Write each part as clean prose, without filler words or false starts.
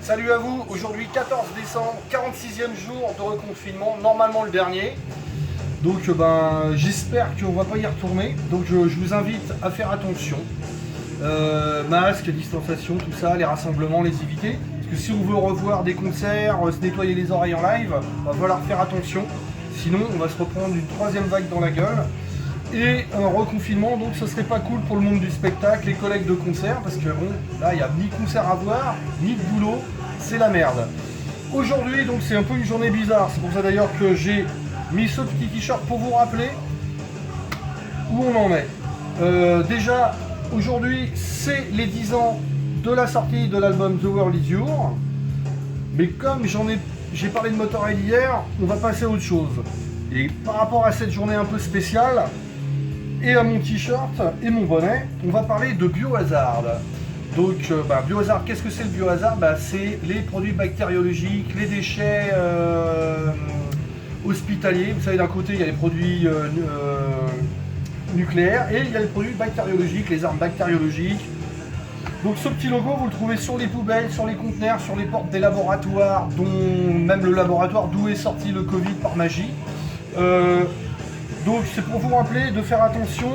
Salut à vous, aujourd'hui 14 décembre, 46e jour de reconfinement, normalement le dernier. Donc j'espère qu'on va pas y retourner. Donc je vous invite à faire attention. Masque, distanciation, tout ça, les rassemblements, les éviter. Parce que si on veut revoir des concerts, se nettoyer les oreilles en live, va falloir faire attention. Sinon on va se reprendre une troisième vague dans la gueule. Et un reconfinement, donc ce serait pas cool pour le monde du spectacle, les collègues de concert, parce que bon, là il n'y a ni concert à voir, ni de boulot, c'est la merde. Aujourd'hui, donc c'est un peu une journée bizarre, c'est pour ça d'ailleurs que j'ai mis ce petit t-shirt pour vous rappeler où on en est. Déjà, aujourd'hui, c'est les 10 ans de la sortie de l'album The World Is Yours, mais comme j'ai parlé de Motörhead hier, on va passer à autre chose. Et par rapport à cette journée un peu spéciale, et à mon t-shirt et mon bonnet, on va parler de biohazard. Donc biohazard, qu'est-ce que c'est le biohazard? C'est les produits bactériologiques, les déchets hospitaliers. Vous savez, d'un côté il y a les produits nucléaires et il y a les produits bactériologiques, les armes bactériologiques. Donc ce petit logo, vous le trouvez sur les poubelles, sur les conteneurs, sur les portes des laboratoires, dont même le laboratoire d'où est sorti le Covid par magie. Donc c'est pour vous rappeler de faire attention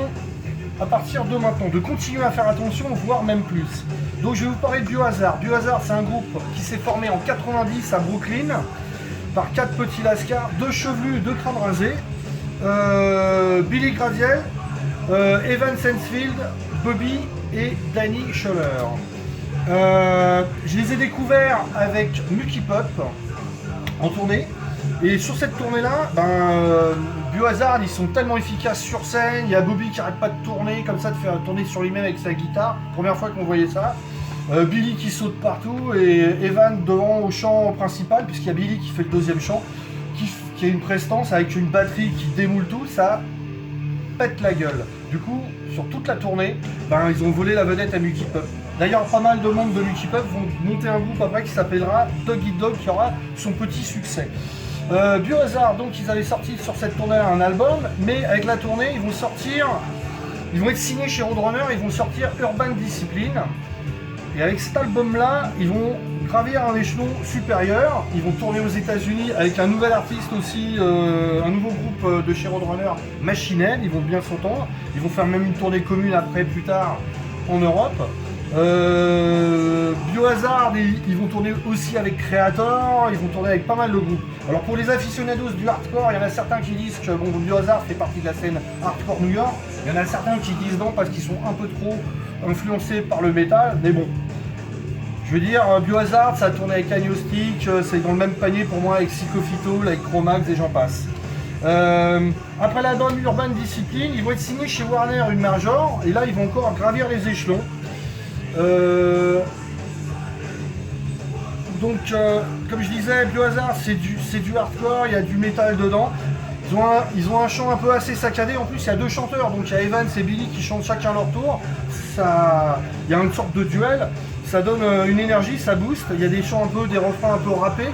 à partir de maintenant, de continuer à faire attention, voire même plus. Donc je vais vous parler de Biohazard. Biohazard, c'est un groupe qui s'est formé en 90 à Brooklyn par 4 petits lascars, 2 chevelus, 2 crânes rasés, Billy Gradiel, Evan Sensfield, Bobby et Danny Scholler. Je les ai découverts avec Mucky Pop en tournée. Et sur cette tournée-là, Biohazard, ils sont tellement efficaces sur scène. Il y a Bobby qui arrête pas de tourner, comme ça, de faire tourner sur lui-même avec sa guitare. Première fois qu'on voyait ça. Billy qui saute partout et Evan devant au chant principal, puisqu'il y a Billy qui fait le deuxième chant, qui a une prestance avec une batterie qui démoule tout, ça pète la gueule. Du coup, sur toute la tournée, ils ont volé la vedette à Mucky Pop. D'ailleurs, pas mal de membres de Mucky Pop vont monter un groupe après qui s'appellera Dog Eat Dog, qui aura son petit succès. Biohazard, donc ils avaient sorti sur cette tournée un album, mais avec la tournée, ils vont être signés chez Roadrunner, ils vont sortir Urban Discipline. Et avec cet album-là, ils vont gravir un échelon supérieur. Ils vont tourner aux États-Unis avec un nouvel artiste aussi, un nouveau groupe de chez Roadrunner, Machinel. Ils vont bien s'entendre. Ils vont faire même une tournée commune après, plus tard, en Europe. Biohazard, ils vont tourner aussi avec Creator, ils vont tourner avec pas mal de groupes. Alors pour les aficionados du hardcore, il y en a certains qui disent que Biohazard fait partie de la scène hardcore New York. Il y en a certains qui disent non parce qu'ils sont un peu trop influencés par le métal, mais bon. Je veux dire, Biohazard, ça a tourné avec Agnostic, c'est dans le même panier pour moi avec Psychophytol, avec Chromax et j'en passe. Après l'album Urban Discipline, ils vont être signés chez Warner, une major, et là ils vont encore gravir les échelons. Comme je disais, Biohazard c'est du hardcore, il y a du métal dedans. Ils ont un chant un peu assez saccadé, en plus il y a 2 chanteurs, donc il y a Evans et Billy qui chantent chacun leur tour. Il y a une sorte de duel, ça donne une énergie, ça booste, il y a des chants des refrains un peu rappés.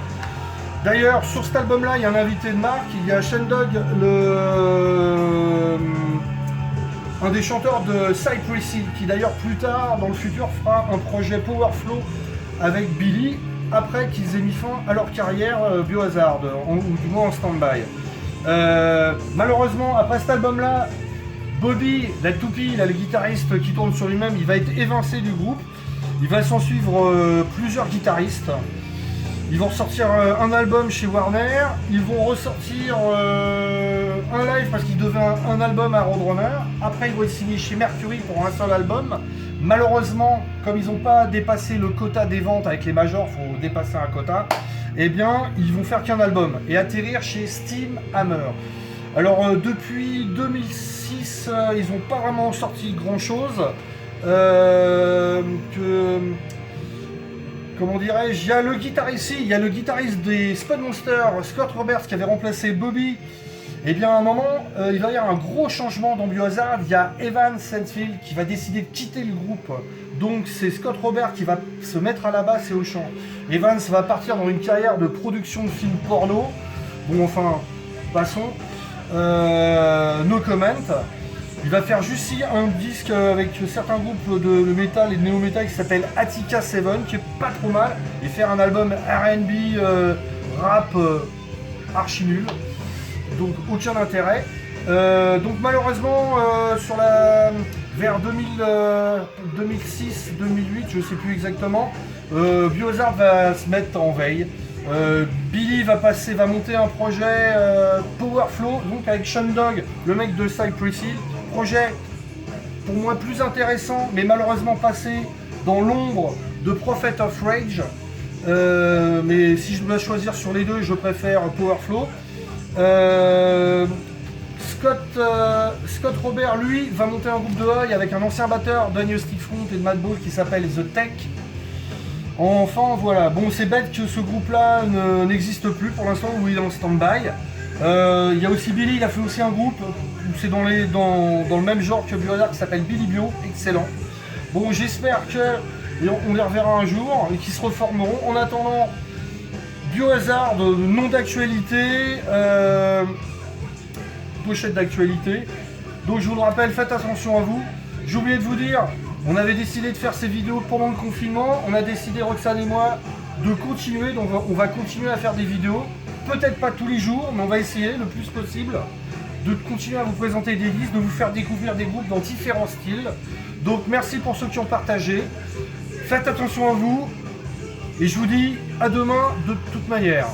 D'ailleurs sur cet album là il y a un invité de marque, il y a Shendog, un des chanteurs de Cypress Hill, qui d'ailleurs plus tard, dans le futur, fera un projet Power Flow avec Billy, après qu'ils aient mis fin à leur carrière Biohazard, ou du moins en stand-by. Malheureusement, après cet album-là, Bobby, la toupie, le guitariste qui tourne sur lui-même, il va être évincé du groupe. Il va s'en suivre plusieurs guitaristes. Ils vont ressortir un album chez Warner, ils vont ressortir un live parce qu'ils devaient un album à Roadrunner. Après ils vont être signés chez Mercury pour un seul album. Malheureusement, comme ils n'ont pas dépassé le quota des ventes avec les majors, il faut dépasser un quota, eh bien ils vont faire qu'un album et atterrir chez Steam Hammer. Alors depuis 2006, ils n'ont pas vraiment sorti grand chose. Comment dirais-je, il y a le guitariste des Spud Monsters, Scott Roberts, qui avait remplacé Bobby. Et bien à un moment, il va y avoir un gros changement dans Biohazard. Il y a Evan Sensfield qui va décider de quitter le groupe. Donc c'est Scott Roberts qui va se mettre à la basse et au chant. Evans va partir dans une carrière de production de films porno. Bon enfin, passons. No comment. Il va faire juste un disque avec certains groupes de métal et de néo-métal qui s'appelle Attica 7, qui est pas trop mal, et faire un album R&B rap archi nul, donc aucun intérêt. Donc malheureusement vers 2006, 2008, je sais plus exactement, Biohazard va se mettre en veille. Billy va monter un projet Powerflow, donc avec Sean Dog, le mec de Cypress Hill. Projet pour moi plus intéressant, mais malheureusement passé dans l'ombre de Prophet of Rage. Mais si je dois choisir sur les deux, je préfère Powerflow. Scott Robert, lui, va monter un groupe de High avec un ancien batteur d'Agnostic Front et de Madball qui s'appelle The Tech. Enfin voilà, bon c'est bête que ce groupe-là n'existe plus pour l'instant, où il est en stand-by. Il y a aussi Billy, il a fait aussi un groupe, c'est dans le même genre que Biohazard, qui s'appelle Billy Bio, excellent. Bon, j'espère qu'on les reverra un jour et qu'ils se reformeront. En attendant, Biohazard, nom d'actualité, pochette d'actualité. Donc je vous le rappelle, faites attention à vous. J'ai oublié de vous dire, on avait décidé de faire ces vidéos pendant le confinement. On a décidé, Roxane et moi, de continuer. Donc on va continuer à faire des vidéos. Peut-être pas tous les jours, mais on va essayer le plus possible de continuer à vous présenter des listes, de vous faire découvrir des groupes dans différents styles. Donc merci pour ceux qui ont partagé. Faites attention à vous. Et je vous dis à demain de toute manière.